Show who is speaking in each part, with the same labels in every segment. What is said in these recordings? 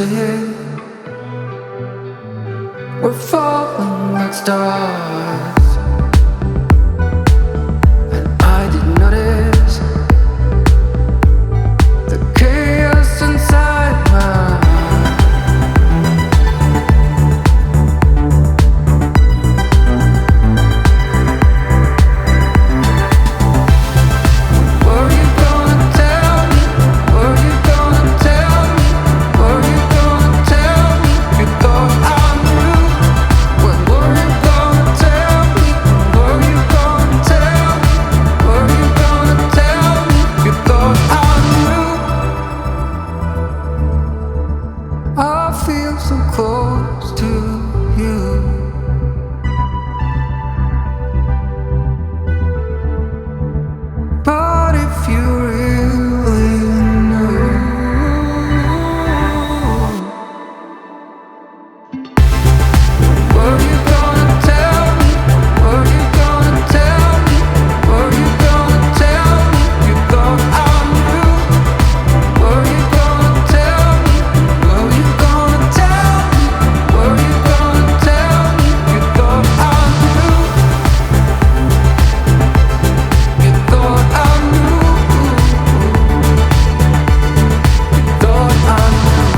Speaker 1: see it. We're falling like stars, and I didn't notice the chaos inside my heart. Were you gonna tell me? Were you gonna tell me? Were you gonna tell me? You thought I knew. When were you gonna tell me? Were you gonna tell me? Were you gonna tell me? You thought I knew. I feel so close to you, but if you really knew, were you gonna tell me? Were you gonna tell me? Were you gonna tell me? You thought I knew. Were you gonna tell me? Were you gonna tell me? Were you gonna tell me? You thought I knew. You thought I knew. You thought I knew.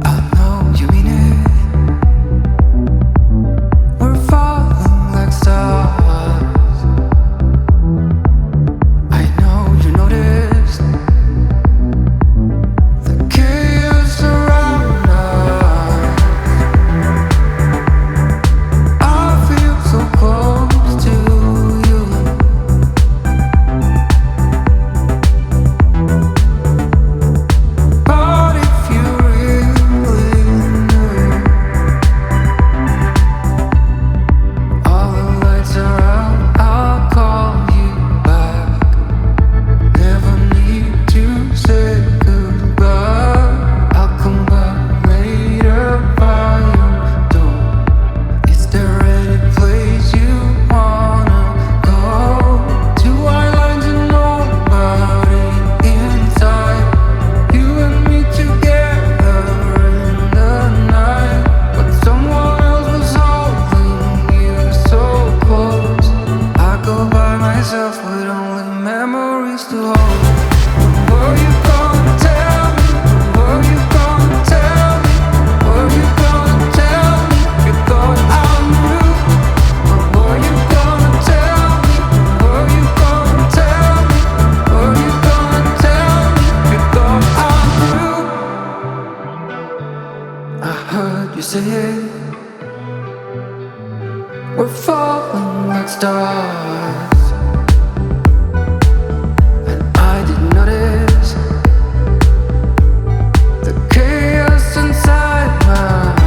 Speaker 1: I know you mean it. We're falling like stars. I know you noticed the chaos around us. I feel so close to you, but if you really knew, all the lights are out, I'll call you back. Never need to say goodbye. I'll come back later by your door. Is there any place you wanna go? Two islands and nobody inside. You and me together in the night, but someone else was holding you so close. I go by myself with only memories to hold. Were you gonna tell me? Were you gonna tell me? Were you gonna tell me? You thought I knew. But were you gonna tell me? Were you gonna tell me? Were you gonna tell me? You thought I knew. I heard you say it. We're falling like stars, and I didn't notice the chaos inside my heart.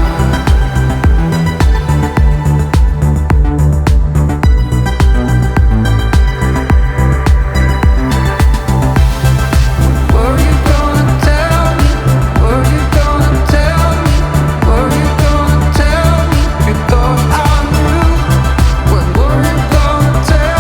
Speaker 1: Were you gonna tell me? Were you gonna tell me? Were you gonna tell me? You thought I knew. When were you gonna tell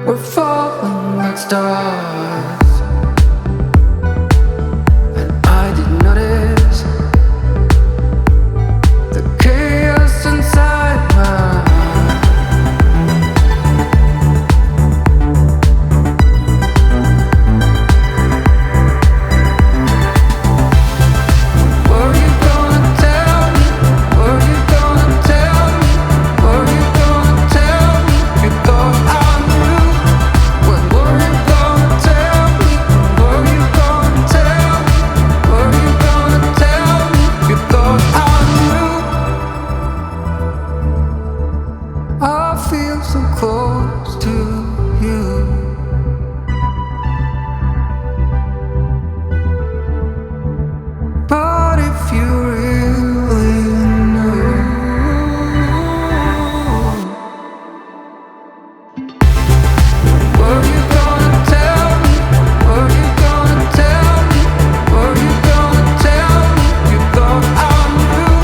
Speaker 1: we're falling like stars. And I didn't notice the chaos inside my heart. Were you gonna tell me? Were you gonna tell me? Were you gonna tell me? You thought I knew. When were you gonna tell me? Were you gonna tell me? Were you gonna tell me? You thought I knew. I feel so close to you. But if you really knew, were you gonna tell me? Were you gonna tell me? Were you gonna tell me? You thought I knew.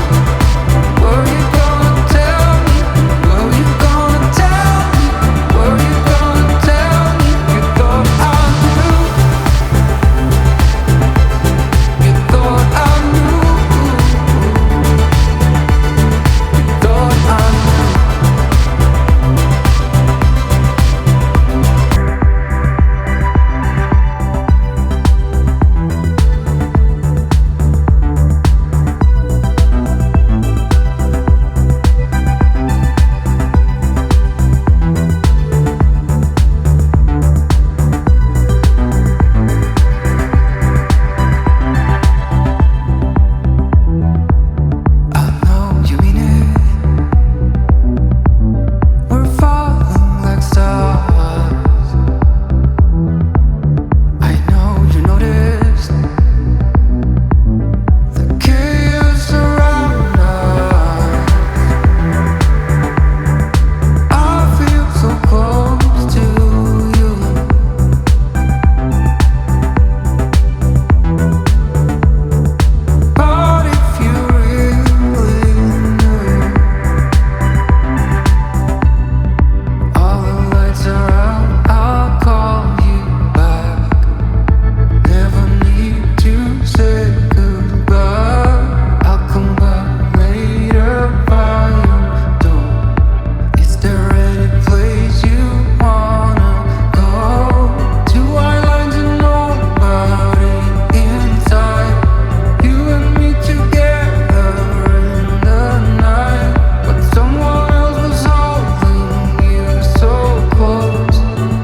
Speaker 1: Were you gonna tell me? Were you gonna tell me? Were you gonna tell me? You thought I knew. You thought I knew. You thought I knew. I know you mean it. We're falling like stars. I know you noticed the chaos around us. I feel so close to you. But if you really knew, all the lights are out, I'll call you back. Never need to say goodbye. I'll come back later by your door. Is there any place you wanna go? Two islands and nobody inside. You and me together in the night. But someone else was holding you so close.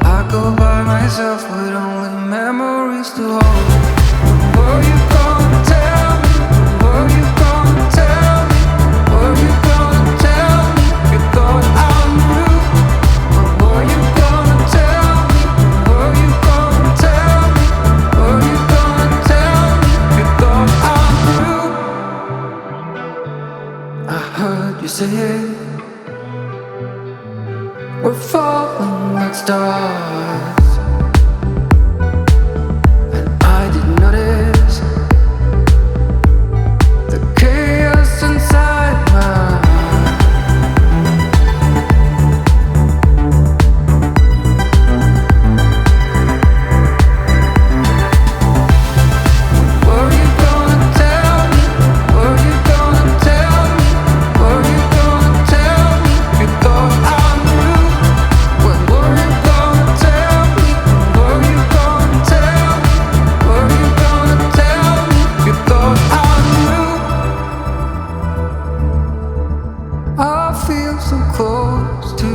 Speaker 1: I go by myself with only memories to hold. Were you gonna tell me? Were you gonna tell me? Were you gonna tell me? You thought I knew. But were you gonna tell me? Were you gonna tell me? Were you gonna tell me? You thought I knew. I heard you say it. We're falling like stars. And I didn't notice the chaos inside my heart. Were you gonna tell me? Were you gonna tell me? Were you gonna tell me? You thought I knew. When were you gonna tell me? Were you gonna tell me? Were you gonna tell me? You thought I knew. I feel so close to